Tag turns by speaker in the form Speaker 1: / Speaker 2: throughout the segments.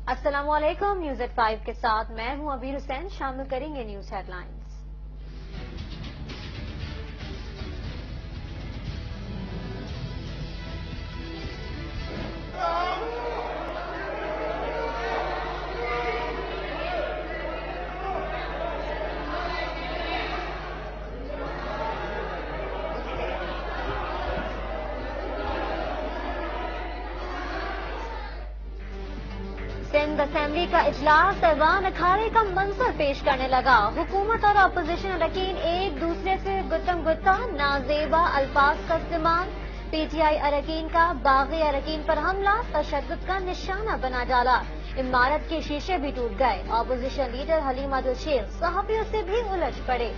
Speaker 1: السلام علیکم، news at 5 کے ساتھ میں ہوں ابیر حسین. شامل کریں گے news headlines. Sindh assembly کا اجلاس ایوان اکھاڑے کا منظر پیش کرنے لگا. حکومت اور اپوزیشن اراکین ایک دوسرے سے گتم گتا، نازیبا الفاظ کا استعمال. پی ٹی آئی اراکین کا باغی اراکین پر حملہ تشدد کا نشانہ بنا ڈالا. عمارت کے شیشے بھی ٹوٹ گئے. اپوزیشن لیڈر حلیم عبد الشیخ صحافیوں سے بھی الجھ پڑے.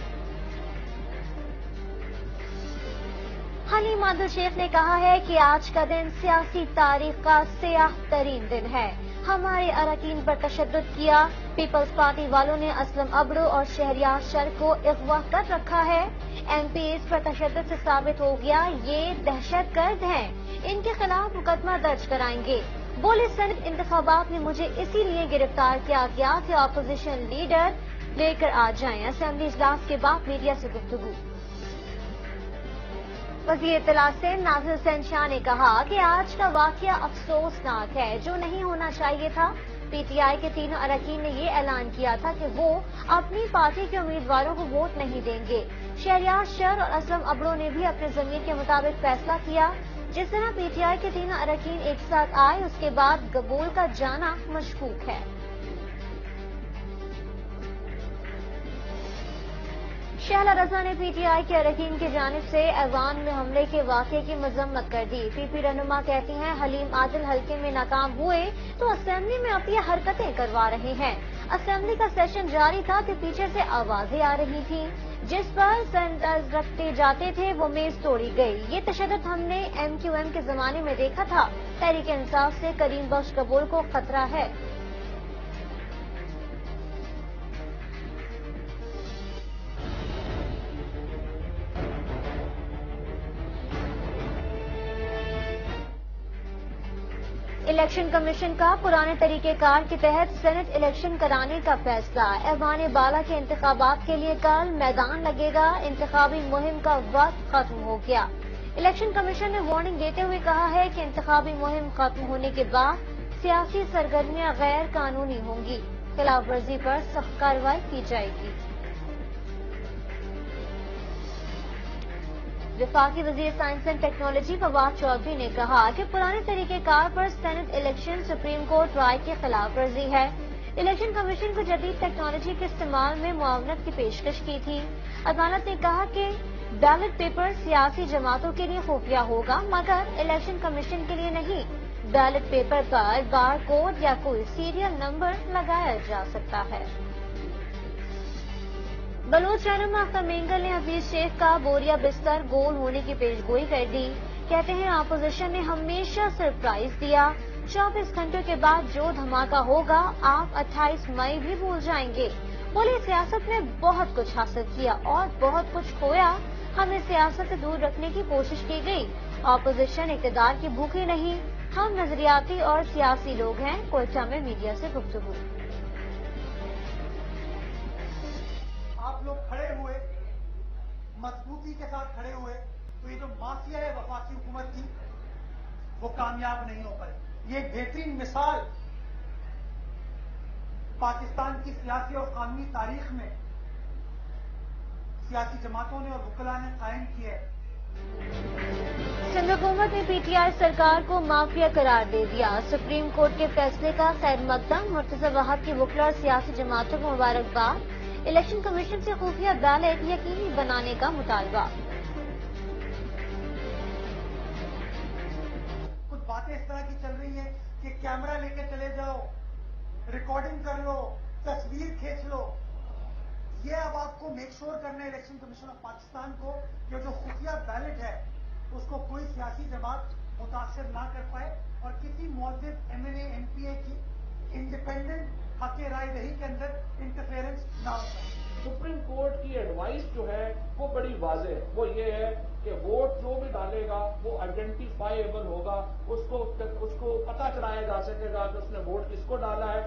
Speaker 1: حلیم عبد الشیخ نے کہا ہے کہ آج کا دن سیاسی تاریخ کا سیاہ ترین دن ہے. ہمارے اراکین پر تشدد کیا. پیپلز پارٹی والوں نے اسلم ابڑو اور شہریار شر کو اغوا کر رکھا ہے. ایم پی ایز پر تشدد سے ثابت ہو گیا یہ دہشت گرد ہیں. ان کے خلاف مقدمہ درج کرائیں گے. بولے سینٹ انتخابات میں مجھے اسی لیے گرفتار کیا گیا کہ اپوزیشن لیڈر لے کر آ جائیں. اسمبلی اجلاس کے بعد میڈیا سے گفتگو. وزیر اطلاع سے ناصر حسین شاہ نے کہا کہ آج کا واقعہ افسوسناک ہے جو نہیں ہونا چاہیے تھا. پی ٹی آئی کے تینوں اراکین نے یہ اعلان کیا تھا کہ وہ اپنی پارٹی کے امیدواروں کو ووٹ نہیں دیں گے. شہریار شر اور اسلم ابڑو نے بھی اپنے ضمیر کے مطابق فیصلہ کیا. جس طرح پی ٹی آئی کے تینوں اراکین ایک ساتھ آئے اس کے بعد گبول کا جانا مشکوک ہے. شہلا رضا نے پی ٹی آئی کے اراکین کی جانب سے ایوان میں حملے کے واقعے کی مذمت کر دی. پی پی رہنما کہتی ہیں حلیم عادل حلقے میں ناکام ہوئے تو اسمبلی میں اب یہ حرکتیں کروا رہے ہیں. اسمبلی کا سیشن جاری تھا کہ پیچھے سے آوازیں آ رہی تھیں جس پر سینٹرز رکھتے جاتے تھے وہ میز توڑی گئی. یہ تشدد ہم نے ایم کیو ایم کے زمانے میں دیکھا تھا. تحریک انصاف سے کریم بخش قبول کو خطرہ ہے. الیکشن کمیشن کا پرانے طریقہ کار کے تحت سینٹ الیکشن کرانے کا فیصلہ. ایوان بالا کے انتخابات کے لیے کل میدان لگے گا. انتخابی مہم کا وقت ختم ہو گیا. الیکشن کمیشن نے وارننگ دیتے ہوئے کہا ہے کہ انتخابی مہم ختم ہونے کے بعد سیاسی سرگرمیاں غیر قانونی ہوں گی. خلاف ورزی پر سخت کارروائی کی جائے گی. وفاقی وزیر science and technology Fawad Chaudhry نے کہا کہ پرانے طریقہ کار پر سینٹ الیکشن سپریم کورٹ رائے کی خلاف ورزی ہے. الیکشن کمیشن کو جدید ٹیکنالوجی کے استعمال میں معاونت کی پیشکش کی تھی. عدالت نے کہا کہ بیلٹ پیپر سیاسی جماعتوں کے لیے خفیہ ہوگا مگر الیکشن کمیشن کے لیے نہیں. بیلٹ پیپر پر بار کوڈ یا کوئی سیریل نمبر لگایا جا سکتا ہے. بلوچ رہنما اختر مینگل نے حفیظ شیخ کا بوریا بستر گول ہونے کی پیشگوئی کر دی. کہتے ہیں اپوزیشن نے ہمیشہ سرپرائز دیا. 24 گھنٹوں کے بعد جو دھماکہ ہوگا آپ 28 مئی بھی بھول جائیں گے. بولے سیاست میں بہت کچھ حاصل کیا اور بہت کچھ کھویا. ہمیں سیاست سے دور رکھنے کی کوشش کی گئی. اپوزیشن اقتدار کی بھوکی نہیں. ہم نظریاتی اور سیاسی لوگ ہیں. کوئٹہ میں میڈیا سے گفتگو.
Speaker 2: آپ لوگ کھڑے ہوئے مضبوطی کے ساتھ کھڑے ہوئے تو یہ جو مافیا ہے وفاقی حکومت کی وہ کامیاب نہیں ہو پائے. یہ ایک بہترین مثال پاکستان کی سیاسی اور قانونی تاریخ میں سیاسی جماعتوں نے اور وکلاء نے قائم کی ہے.
Speaker 1: سندھ حکومت نے پی ٹی آئی سرکار کو مافیا قرار دے دیا. سپریم کورٹ کے فیصلے کا خیر مقدم. مرتضی وہاب کی وکلا اور سیاسی جماعتوں کو مبارکباد. الیکشن کمیشن سے خفیہ بیلٹ یقینی بنانے کا مطالبہ.
Speaker 2: کچھ باتیں اس طرح کی چل رہی ہیں کہ کیمرہ لے کے چلے جاؤ, ریکارڈنگ کر لو, تصویر کھینچ لو. یہ اب آپ کو میک شور کرنا ہے الیکشن کمیشن آف پاکستان کو کہ جو خفیہ بیلٹ ہے اس کو کوئی سیاسی جماعت متاثر نہ کر پائے اور کسی معزز M L A M P A کی انڈیپینڈنٹ حق رائے دہی کے اندر انٹرفیئرنس نہ ہو پائے.
Speaker 3: سپریم کورٹ کی ایڈوائس جو ہے وہ بڑی واضح ہے. وہ یہ ہے کہ ووٹ جو بھی ڈالے گا وہ آئیڈینٹیفائیبل ہوگا, اس کو پتہ چلایا جا سکے گا کہ اس نے ووٹ کس کو ڈالا ہے.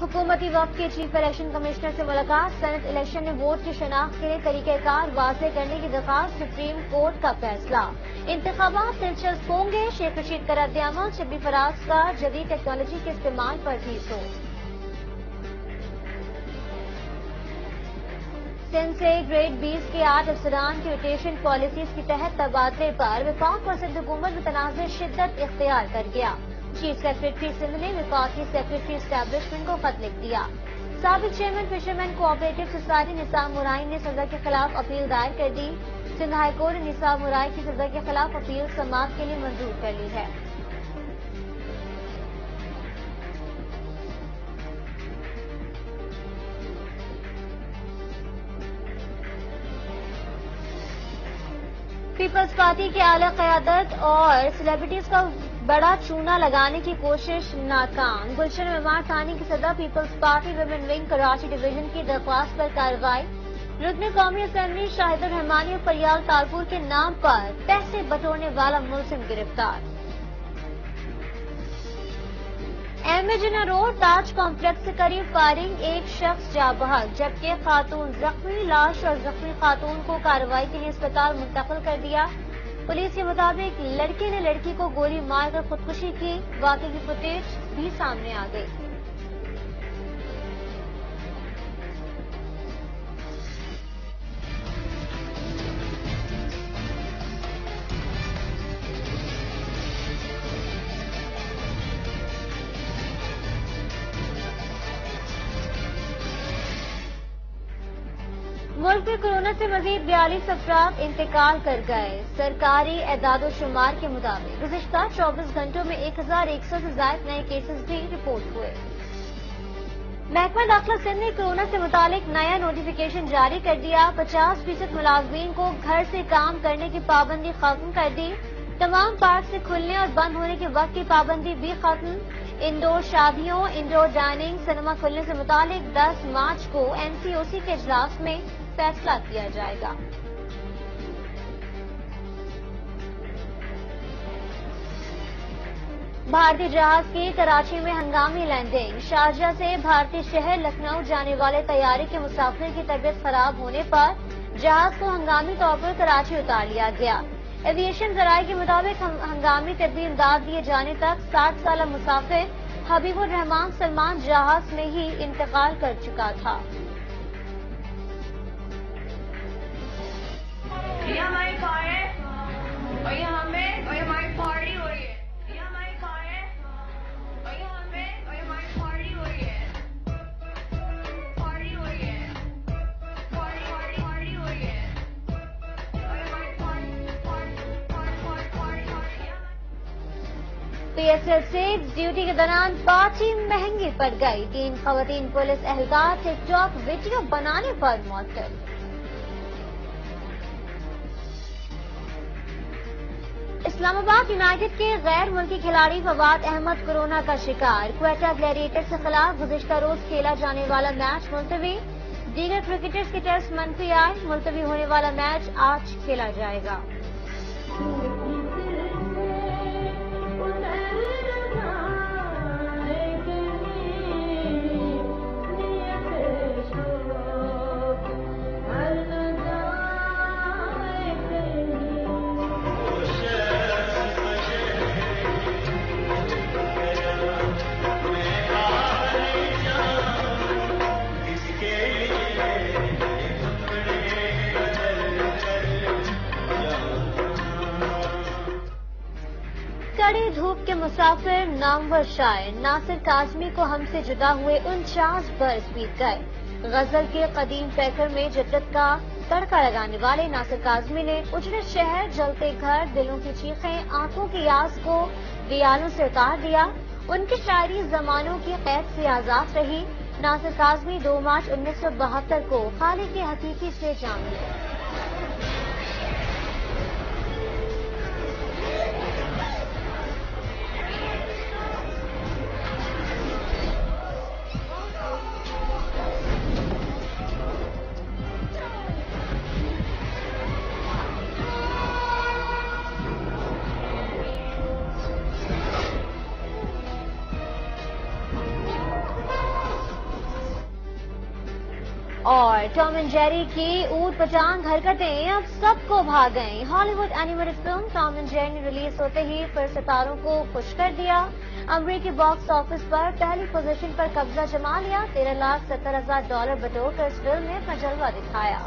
Speaker 1: حکومتی وفد کے چیف الیکشن کمشنر سے ملاقات. سینٹ الیکشن میں ووٹ کی شناخت کے لیے طریقہ کار واضح کرنے کی درخواست. سپریم کورٹ کا فیصلہ. انتخابات دلچسپ ہوں گے. شیخ رشید کا رد عمل. شبی فراز کا جدید ٹیکنالوجی کے استعمال پر بھی زور. سندھ سے گریڈ 20 کے 8 افسران کی روٹیشن پالیسیز کے تحت تبادلے پر وفاق اور سندھ حکومت متنازع شدت اختیار کر گیا. چیف سیکرٹری سندھ نے وفاقی سیکرٹری اسٹیبلشمنٹ کو خط لکھ دیا. سابق چیئرمین فشرمین کوآپریٹو سوسائٹی نثار مرائی نے سزا کے خلاف اپیل دائر کر دی. سندھ ہائی کورٹ نے نثار مرائی کی سزا کے خلاف اپیل سماعت کے لیے منظور کر لی ہے. پیپلز پارٹی کی اعلی قیادت اور سیلیبریٹیز کا بڑا چونا لگانے کی کوشش ناکام. گلشن معمار ثانی کی صدر Peoples Party women wing Karachi division کی درخواست پر کارروائی. رکن قومی اسمبلی شاہد الرحمانی اور پریال تالپور کے نام پر پیسے بٹورنے والا ملزم گرفتار. ایم اے جناح روڈ تاج کمپلیکس سے قریب فائرنگ. ایک شخص جاں بحق جبکہ خاتون زخمی. لاش اور زخمی خاتون کو کارروائی کے لیے اسپتال منتقل کر دیا. پولیس کے مطابق لڑکے نے لڑکی کو گولی مار کر خودکشی کی. واقعے کی فوٹیج بھی سامنے آ گئی. ملک میں کورونا سے مزید 42 افراد انتقال کر گئے. سرکاری اعداد و شمار کے مطابق گزشتہ 24 گھنٹوں میں 1100 سے زائد نئے کیسز بھی رپورٹ ہوئے. محکمہ داخلہ سندھ نے کورونا سے متعلق نیا نوٹیفیکیشن جاری کر دیا. 50% ملازمین کو گھر سے کام کرنے کی پابندی ختم کر دی. تمام پارک سے کھلنے اور بند ہونے کے وقت کی پابندی بھی ختم. انڈور شادیوں، انڈور ڈائننگ، سنیما کھلنے سے متعلق 10 مارچ کو NCOC کے اجلاس میں فیصلہ کیا جائے گا. بھارتی جہاز کی کراچی میں ہنگامی لینڈنگ. شارجہ سے بھارتی شہر لکھنؤ جانے والے طیارے کے مسافر کی طبیعت خراب ہونے پر جہاز کو ہنگامی طور پر کراچی اتار لیا گیا. ایویشن ذرائع کے مطابق ہنگامی طبی امداد دیے جانے تک 60 سالہ مسافر حبیب الرحمان سلمان جہاز میں ہی انتقال کر چکا تھا.
Speaker 4: یہ ہماری کار ہے اور یہ ہمیں اور ہماری پارٹی ہو رہی ہے. یہ ہماری کار ہے اور یہ ہمیں اور ہماری پارٹی ہو رہی ہے. پارٹی ہو رہی ہے. پارٹی ہو رہی ہے اور ہماری پارٹی.
Speaker 1: PSL سے ڈیوٹی کے دوران پارٹی مہنگی پڑ گئی. 3 خواتین پولیس اہلکار ٹک ٹاک ویڈیو بنانے پر معطل. اسلام آباد یونائیٹڈ کے غیر ملکی کھلاڑی فواد احمد کورونا کا شکار. کوئٹہ گلیڈیٹرز کے خلاف گزشتہ روز کھیلا جانے والا میچ ملتوی. دیگر کرکٹرز کے ٹیسٹ منفی آئے. ملتوی ہونے والا میچ آج کھیلا جائے گا. کڑی دھوپ کے مسافر نامور شاعر ناصر کاظمی کو ہم سے جدا ہوئے 49 برس بیت گئے. غزل کے قدیم پیکر میں جدت کا تڑکا لگانے والے ناصر کاظمی نے اجڑے شہر، جلتے گھر، دلوں کی چیخیں، آنکھوں کی یاس کو ریالوں سے اتار دیا. ان کی شاعری زمانوں کی قید سے آزاد رہی. ناصر کاظمی 2 مارچ 1972 کو خالق حقیقی سے جان گئے. اور ٹام اینڈ جیری کی اونٹ پٹانگ حرکتیں اب سب کو بھا گئیں. Hollywood animated film Tom and Jerry نے ریلیز ہوتے ہی پھر ستاروں کو خوش کر دیا. امریکی باکس آفس پر پہلی پوزیشن پر قبضہ جما لیا. $13,70,000 بٹور کر اس فلم نے اپنا جلوہ دکھایا.